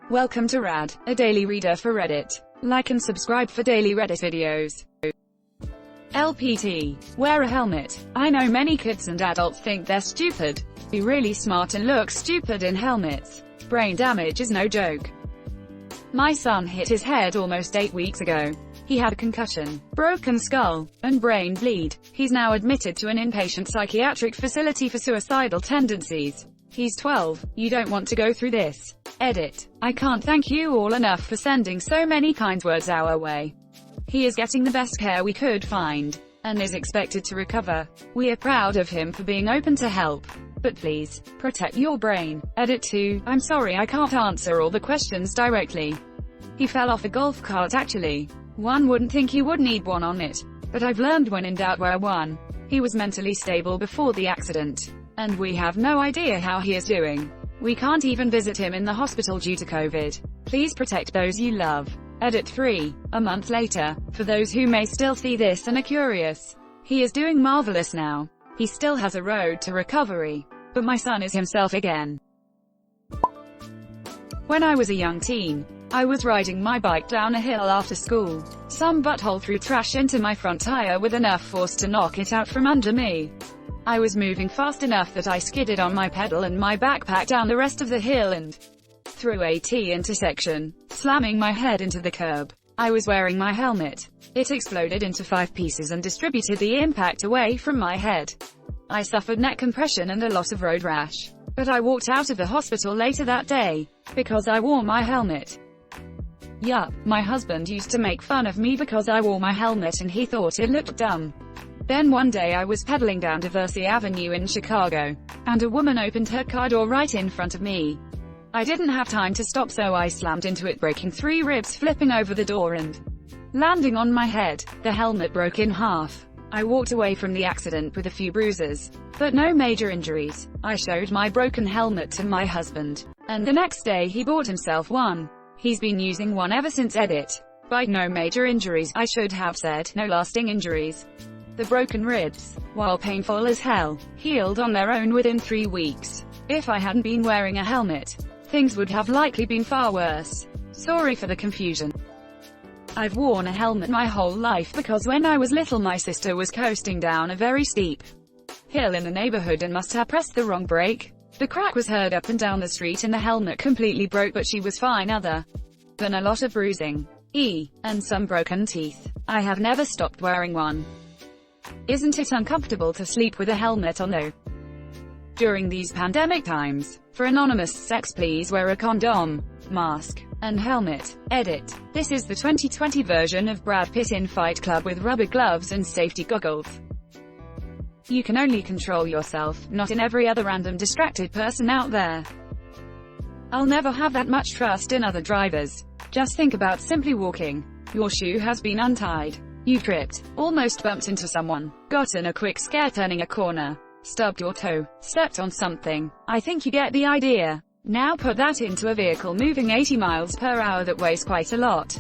Welcome to Rad, a daily reader for Reddit. Like and subscribe for daily Reddit videos. LPT. Wear a helmet. I know many kids and adults think they're stupid. Be really smart and look stupid in helmets. Brain damage is no joke. My son hit his head almost 8 weeks ago. He had a concussion, broken skull, and brain bleed. He's now admitted to an inpatient psychiatric facility for suicidal tendencies. He's 12. You don't want to go through this. Edit. I can't thank you all enough for sending so many kind words our way. He is getting the best care we could find, and is expected to recover. We are proud of him for being open to help. But please, protect your brain. Edit 2. I'm sorry I can't answer all the questions directly. He fell off a golf cart actually. One wouldn't think you would need one on it. But I've learned when in doubt wear one. He was mentally stable before the accident. And we have no idea how he is doing. We can't even visit him in the hospital due to COVID. Please protect those you love. Edit 3. A month later, for those who may still see this and are curious, he is doing marvelous now. He still has a road to recovery. But my son is himself again. When I was a young teen, I was riding my bike down a hill after school. Some butthole threw trash into my front tire with enough force to knock it out from under me. I was moving fast enough that I skidded on my pedal and my backpack down the rest of the hill and through a T intersection, slamming my head into the curb. I was wearing my helmet. It exploded into 5 pieces and distributed the impact away from my head. I suffered neck compression and a lot of road rash. But I walked out of the hospital later that day, because I wore my helmet. Yup, my husband used to make fun of me because I wore my helmet and he thought it looked dumb. Then one day I was pedaling down Diversey Avenue in Chicago, and a woman opened her car door right in front of me. I didn't have time to stop, so I slammed into it, breaking 3 ribs, flipping over the door and landing on my head. The helmet broke in half. I walked away from the accident with a few bruises, but no major injuries. I showed my broken helmet to my husband, and the next day he bought himself one. He's been using one ever since. Edit. By no major injuries, I should have said no lasting injuries. The broken ribs, while painful as hell, healed on their own within 3 weeks. If I hadn't been wearing a helmet, things would have likely been far worse. Sorry for the confusion. I've worn a helmet my whole life because when I was little my sister was coasting down a very steep hill in the neighborhood and must have pressed the wrong brake. The crack was heard up and down the street and the helmet completely broke, but she was fine other than a lot of bruising, and some broken teeth. I have never stopped wearing one. Isn't it uncomfortable to sleep with a helmet on though? During these pandemic times, for anonymous sex please wear a condom, mask, and helmet. Edit. This is the 2020 version of Brad Pitt in Fight Club with rubber gloves and safety goggles. You can only control yourself, not in every other random distracted person out there. I'll never have that much trust in other drivers. Just think about simply walking. Your shoe has been untied. You tripped, almost bumped into someone, got in a quick scare turning a corner, stubbed your toe, stepped on something. I think you get the idea. Now put that into a vehicle moving 80 miles per hour that weighs quite a lot.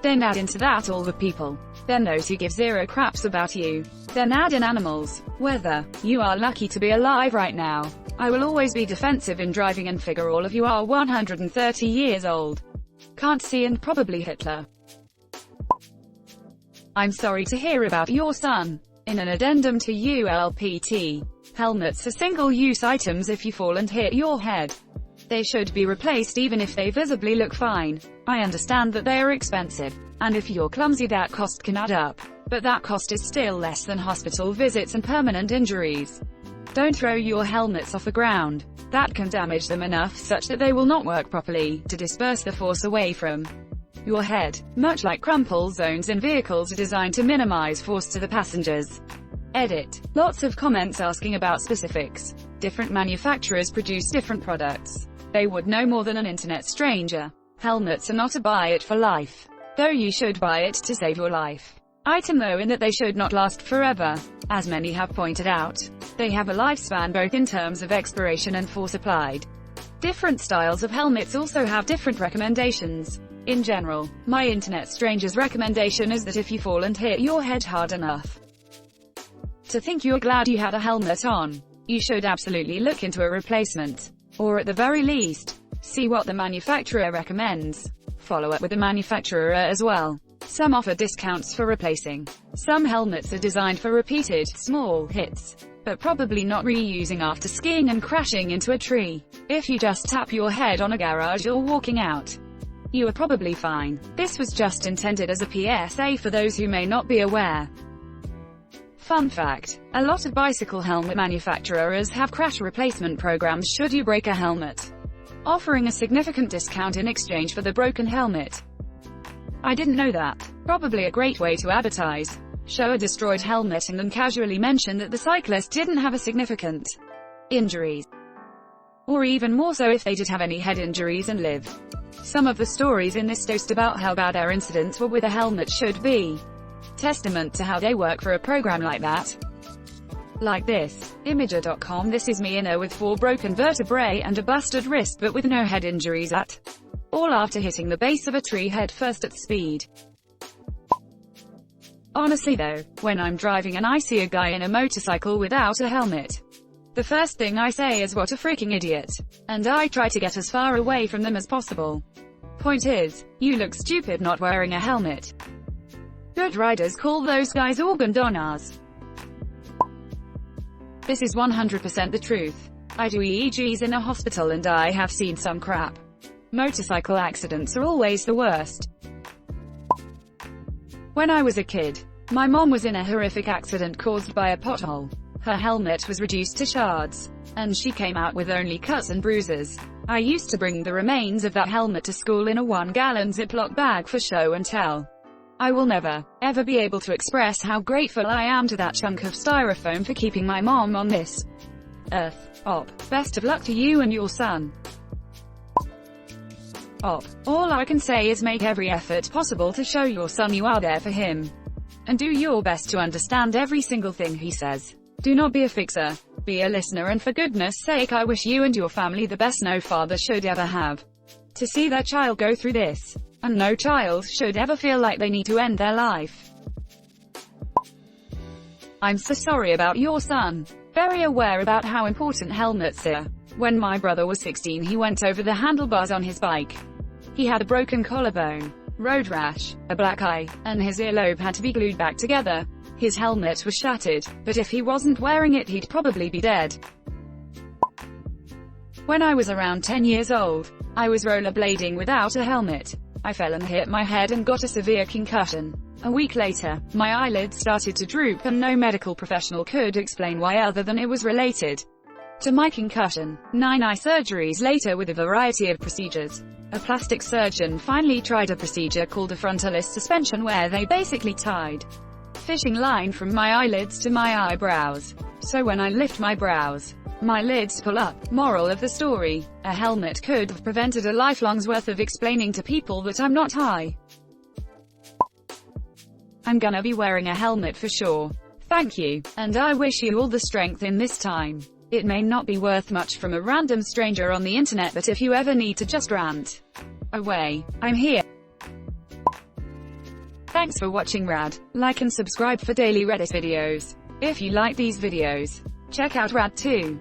Then add into that all the people. Then those who give zero craps about you. Then add in animals. Weather. You are lucky to be alive right now. I will always be defensive in driving and figure all of you are 130 years old. Can't see and probably Hitler. I'm sorry to hear about your son. In an addendum to LPT, helmets are single-use items. If you fall and hit your head, they should be replaced even if they visibly look fine. I understand that they are expensive, and if you're clumsy that cost can add up. But that cost is still less than hospital visits and permanent injuries. Don't throw your helmets off the ground. That can damage them enough such that they will not work properly to disperse the force away from your head. Much like crumple zones in vehicles are designed to minimize force to the passengers. Edit. Lots of comments asking about specifics. Different manufacturers produce different products. They would know more than an internet stranger. Helmets are not a buy it for life, though you should buy it to save your life. Item though in that they should not last forever. As many have pointed out, they have a lifespan both in terms of expiration and force applied. Different styles of helmets also have different recommendations. In general, my internet stranger's recommendation is that if you fall and hit your head hard enough to think you're glad you had a helmet on, you should absolutely look into a replacement. Or at the very least, See what the manufacturer recommends. Follow up with the manufacturer as well. Some offer discounts for replacing. Some helmets are designed for repeated, small hits, but probably not reusing after skiing and crashing into a tree. If you just tap your head on a garage or walking out, you are probably fine. This was just intended as a PSA for those who may not be aware. Fun fact: a lot of bicycle helmet manufacturers have crash replacement programs should you break a helmet, offering a significant discount in exchange for the broken helmet. I didn't know that. Probably a great way to advertise. Show a destroyed helmet and then casually mention that the cyclist didn't have a significant injuries. Or even more so if they did have any head injuries and live. Some of the stories in this toast about how bad their incidents were with a helmet should be testament to how they work for a program like that. Like this. Imager.com. This is me with 4 broken vertebrae and a busted wrist but with no head injuries at all after hitting the base of a tree head first at speed. Honestly though, when I'm driving and I see a guy in a motorcycle without a helmet, the first thing I say is what a freaking idiot. And I try to get as far away from them as possible. Point is, you look stupid not wearing a helmet. Good riders call those guys organ donors. This is 100% the truth. I do EEGs in a hospital and I have seen some crap. Motorcycle accidents are always the worst. When I was a kid, my mom was in a horrific accident caused by a pothole. Her helmet was reduced to shards, and she came out with only cuts and bruises. I used to bring the remains of that helmet to school in a 1-gallon Ziploc bag for show and tell. I will never, ever be able to express how grateful I am to that chunk of styrofoam for keeping my mom on this earth. Op. Best of luck to you and your son. Op. All I can say is make every effort possible to show your son you are there for him. And do your best to understand every single thing he says. Do not be a fixer. Be a listener, and for goodness sake I wish you and your family the best no father should ever have to see their child go through this. And no child should ever feel like they need to end their life. I'm so sorry about your son. Very aware about how important helmets are. When my brother was 16 he went over the handlebars on his bike. He had a broken collarbone, road rash, a black eye, and his earlobe had to be glued back together. His helmet was shattered, but if he wasn't wearing it he'd probably be dead. When I was around 10 years old, I was rollerblading without a helmet. I fell and hit my head and got a severe concussion. A week later, my eyelids started to droop and no medical professional could explain why other than it was related to my concussion. 9 eye surgeries later with a variety of procedures. A plastic surgeon finally tried a procedure called a frontalis suspension where they basically tied fishing line from my eyelids to my eyebrows. So when I lift my brows, my lids pull up. Moral of the story: a helmet could have prevented a lifelong's worth of explaining to people that I'm not high. I'm gonna be wearing a helmet for sure. Thank you, and I wish you all the strength in this time. It may not be worth much from a random stranger on the internet, but if you ever need to just rant away, I'm here. Thanks for watching Rad. Like and subscribe for daily Reddit videos. If you like these videos, check out Rad too.